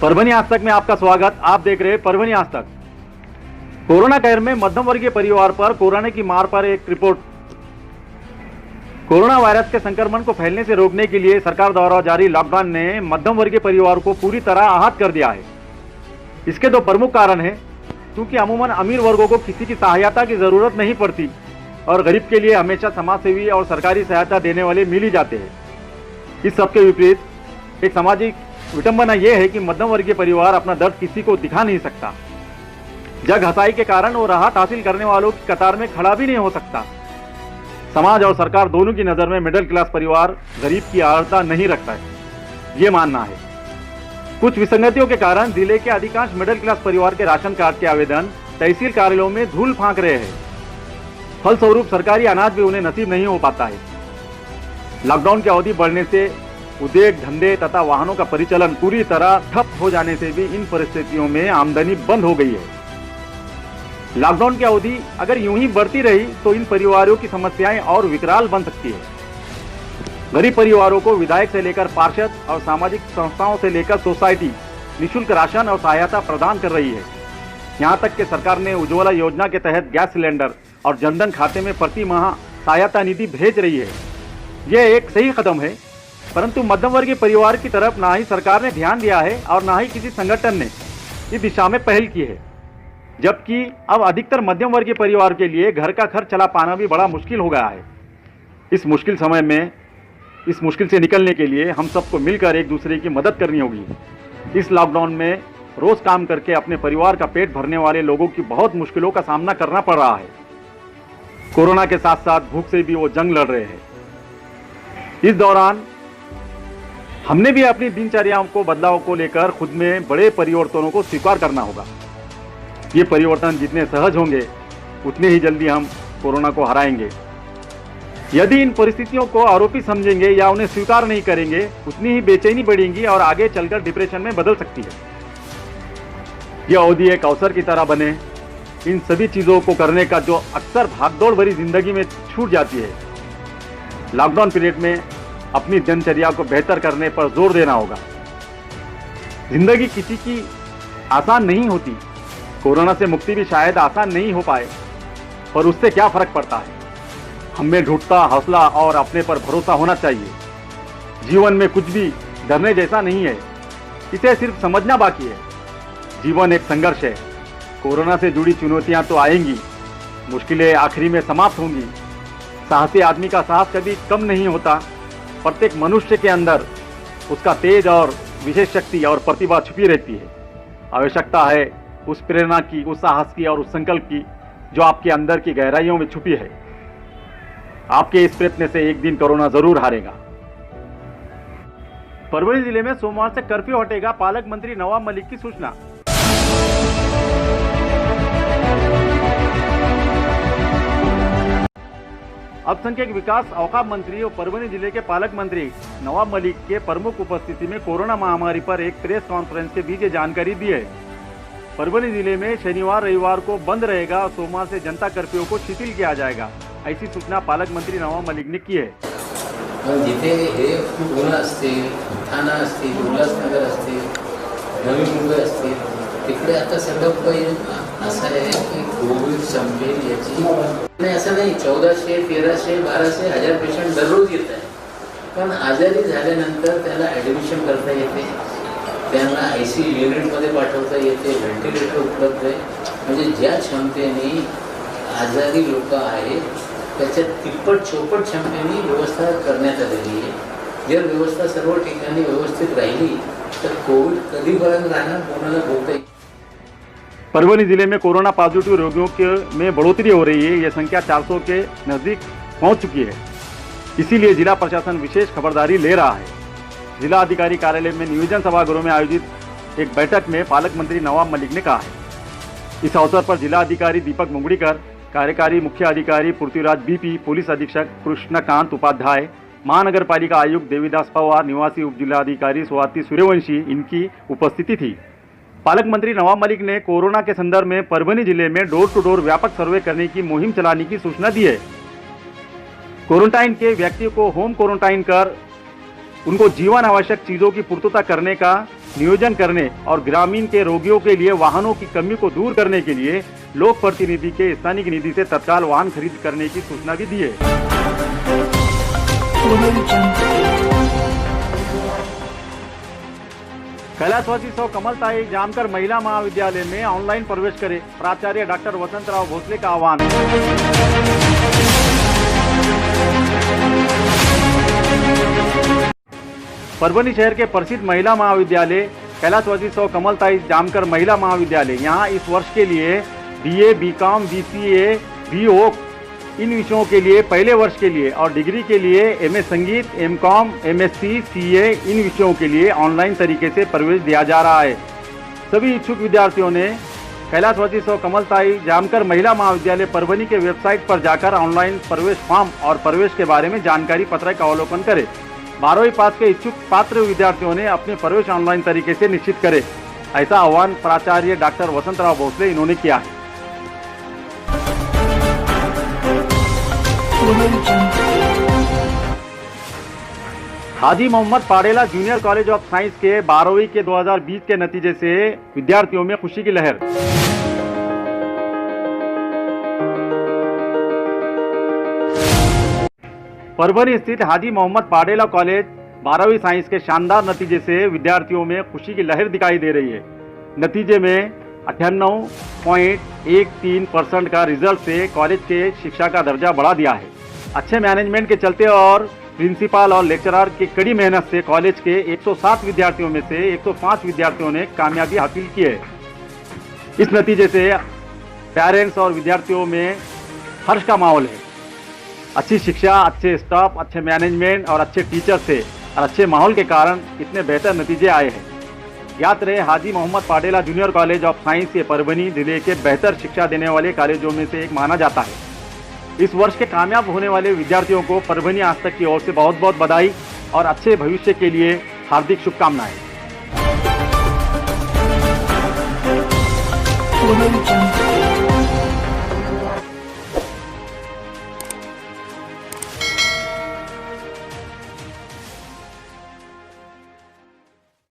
परभनी आज तक में आपका स्वागत। आप देख रहे हैं परभनी आज तक। कोरोना कहर में मध्यम वर्गीय परिवार पर कोरोना की मार पर एक रिपोर्ट। कोरोना वायरस के संक्रमण को फैलने से रोकने के लिए सरकार द्वारा जारी लॉकडाउन ने मध्यम वर्गीय परिवार को पूरी तरह आहत कर दिया है। इसके दो प्रमुख कारण हैं, क्योंकि अमूमन अमीर वर्गों को किसी की सहायता की जरूरत नहीं पड़ती और गरीब के लिए हमेशा समाजसेवी और सरकारी सहायता देने वाले मिल ही जाते हैं। इस सबके विपरीत एक सामाजिक विडंबना यह है कि मध्यम वर्गीय परिवार अपना दर्द किसी को दिखा नहीं सकता। जग हंसाई के कारण वो राहत हासिल करने वालों की कतार में खड़ा भी नहीं हो सकता। समाज और सरकार दोनों की नज़र में मिडिल क्लास परिवार गरीब की अर्हता नहीं रखता है, ये मानना है। कुछ विसंगतियों के कारण जिले के अधिकांश मिडिल क्लास परिवार के राशन कार्ड के आवेदन तहसील कार्यालयों में धूल फांक रहे हैं। फलस्वरूप सरकारी अनाज भी उन्हें नसीब नहीं हो पाता है। लॉकडाउन की अवधि बढ़ने से उद्योग धंधे तथा वाहनों का परिचालन पूरी तरह ठप हो जाने से भी इन परिस्थितियों में आमदनी बंद हो गई है। लॉकडाउन की अवधि अगर यूं ही बढ़ती रही तो इन परिवारों की समस्याएं और विकराल बन सकती है। गरीब परिवारों को विधायक से लेकर पार्षद और सामाजिक संस्थाओं से लेकर सोसाइटी निःशुल्क राशन और सहायता प्रदान कर रही है। यहाँ तक कि सरकार ने उज्ज्वला योजना के तहत गैस सिलेंडर और जनधन खाते में प्रति माह सहायता निधि भेज रही है। यह एक सही कदम है, परंतु मध्यम वर्गीय परिवार की तरफ ना ही सरकार ने ध्यान दिया है और ना ही किसी संगठन ने इस दिशा में पहल की है। जबकि अब अधिकतर मध्यम वर्गीय परिवार के लिए घर का खर्च चला पाना भी बड़ा मुश्किल हो गया है। इस मुश्किल समय में इस मुश्किल से निकलने के लिए हम सबको मिलकर एक दूसरे की मदद करनी होगी। इस लॉकडाउन में रोज काम करके अपने परिवार का पेट भरने वाले लोगों की बहुत मुश्किलों का सामना करना पड़ रहा है। कोरोना के साथ साथ भूख से भी वो जंग लड़ रहे हैं। इस दौरान हमने भी अपनी दिनचर्याओं को बदलाव को लेकर खुद में बड़े परिवर्तनों को स्वीकार करना होगा। ये परिवर्तन जितने सहज होंगे उतने ही जल्दी हम कोरोना को हराएंगे। यदि इन परिस्थितियों को आरोपी समझेंगे या उन्हें स्वीकार नहीं करेंगे, उतनी ही बेचैनी बढ़ेगी और आगे चलकर डिप्रेशन में बदल सकती है। यह अवधि एक अवसर की तरह बने इन सभी चीज़ों को करने का जो अक्सर भागदौड़ भरी जिंदगी में छूट जाती है। लॉकडाउन पीरियड में अपनी दिनचर्या को बेहतर करने पर जोर देना होगा। जिंदगी किसी की आसान नहीं होती। कोरोना से मुक्ति भी शायद आसान नहीं हो पाए, पर उससे क्या फर्क पड़ता है। हमें ढूंढता हौसला और अपने पर भरोसा होना चाहिए। जीवन में कुछ भी डरने जैसा नहीं है, इसे सिर्फ समझना बाकी है। जीवन एक संघर्ष है। कोरोना से जुड़ी चुनौतियां तो आएंगी, मुश्किलें आखिरी में समाप्त होंगी। साहसी आदमी का साहस कभी कम नहीं होता। प्रत्येक मनुष्य के अंदर उसका तेज और विशेष शक्ति और प्रतिभा छुपी रहती है। आवश्यकता है उस प्रेरणा की, उस साहस की और उस संकल्प की जो आपके अंदर की गहराइयों में छुपी है। आपके इस प्रयत्न से एक दिन कोरोना जरूर हारेगा। परभनी जिले में सोमवार से कर्फ्यू हटेगा, पालक मंत्री नवाब मलिक की सूचना। अल्पसंख्यक विकास औकाफ मंत्री और परभनी जिले के पालक मंत्री नवाब मलिक के प्रमुख उपस्थिति में कोरोना महामारी पर एक प्रेस कॉन्फ्रेंस के बीच जानकारी दी है। परभनी जिले में शनिवार रविवार को बंद रहेगा और सोमवार से जनता कर्फ्यू को शिथिल किया जाएगा, ऐसी सूचना पालक मंत्री नवाब मलिक ने की है। जिथे हे पुणे असतील, ठाणा असतील, उल्हासनगर असतील, नवी मुंबई असतील, तिकडे आता सगळं काही असं आहे की कोविड संपेल याची नाही। असं नाही 1400, 1300, 1200, 1000 पेशंट दररोज येत आहे, पण आजारी झाल्यानंतर त्याला ॲडमिशन करता येते, त्यांना ICU युनिटमध्ये पाठवता येते, व्हेंटिलेटर उपलब्ध आहे। म्हणजे ज्या क्षमतेने आजारी लोक आहेत त्याच्या तिप्पट चौपट क्षमतेने व्यवस्था करण्यात आलेली आहे। जर व्यवस्था सर्व ठिकाणी व्यवस्थित राहिली तर कोविड कधीपर्यंत राहणार कोणाला बोलता येईल। परभनी जिले में कोरोना पॉजिटिव रोगियों के में बढ़ोतरी हो रही है। यह संख्या 400 के नज़दीक पहुंच चुकी है। इसीलिए जिला प्रशासन विशेष खबरदारी ले रहा है। जिला अधिकारी कार्यालय में नियोजन सभागृह में आयोजित एक बैठक में पालक मंत्री नवाब मलिक ने कहा है। इस अवसर पर जिला अधिकारी दीपक मुंगड़ीकर, कार्यकारी मुख्य अधिकारी पृथ्वीराज BP, पुलिस अधीक्षक कृष्णकांत उपाध्याय, महानगर पालिका आयुक्त देवीदास पवार, निवासी उप जिलाधिकारी स्वाति सूर्यवंशी इनकी उपस्थिति थी। पालक मंत्री नवाब मलिक ने कोरोना के संदर्भ में परभनी जिले में डोर टू डोर व्यापक सर्वे करने की मुहिम चलाने की सूचना दी है। क्वारंटाइन के व्यक्ति को होम क्वारंटाइन कर उनको जीवन आवश्यक चीजों की पूर्तता करने का नियोजन करने और ग्रामीण के रोगियों के लिए वाहनों की कमी को दूर करने के लिए लोक प्रतिनिधि के स्थानीय निधि से तत्काल वाहन खरीद करने की सूचना भी दी है। कैलाशवासी सौ कमलताई जामकर महिला महाविद्यालय में ऑनलाइन प्रवेश करें, प्राचार्य डॉक्टर वसंतराव भोसले का आह्वान। परभनी शहर के प्रसिद्ध महिला महाविद्यालय कैलाशवासी सौ कमलताई जामकर महिला महाविद्यालय, यहाँ इस वर्ष के लिए BA, BCom, BCA, BOC इन विषयों के लिए पहले वर्ष के लिए और डिग्री के लिए MA संगीत, MCom, MSc, CA इन विषयों के लिए ऑनलाइन तरीके से प्रवेश दिया जा रहा है। सभी इच्छुक विद्यार्थियों ने कैलाशवासी सौ कमलताई जामकर महिला महाविद्यालय परभनी के वेबसाइट पर जाकर ऑनलाइन प्रवेश फॉर्म और प्रवेश के बारे में जानकारी पत्रक का अवलोकन करें। 12वीं पास के इच्छुक पात्र विद्यार्थियों ने अपने प्रवेश ऑनलाइन तरीके से निश्चित करें, ऐसा आह्वान प्राचार्य डॉक्टर वसंतराव भोसले इन्होंने किया है। Haji Mohammad Padela junior college of science के 12वीं के 2020 के नतीजे से विद्यार्थियों में खुशी की लहर। परभनी स्थित हाजी मोहम्मद पाडेला कॉलेज 12वीं साइंस के शानदार नतीजे से विद्यार्थियों में खुशी की लहर दिखाई दे रही है। नतीजे में 98.13% का रिजल्ट से कॉलेज के शिक्षा का दर्जा बढ़ा दिया है। अच्छे मैनेजमेंट के चलते और प्रिंसिपल और लेक्चरर की कड़ी मेहनत से कॉलेज के 107 विद्यार्थियों में से 105 विद्यार्थियों ने कामयाबी हासिल की है। इस नतीजे से पेरेंट्स और विद्यार्थियों में हर्ष का माहौल है। अच्छी शिक्षा, अच्छे स्टाफ, अच्छे मैनेजमेंट और अच्छे टीचर से और अच्छे माहौल के कारण इतने बेहतर नतीजे आए हैं। याद रहे, Haji Mohammad Padela junior college of science ये परभनी जिले के बेहतर शिक्षा देने वाले कॉलेजों में से एक माना जाता है। इस वर्ष के कामयाब होने वाले विद्यार्थियों को परभनी आज तक की ओर से बहुत बहुत बधाई और अच्छे भविष्य के लिए हार्दिक शुभकामनाएं।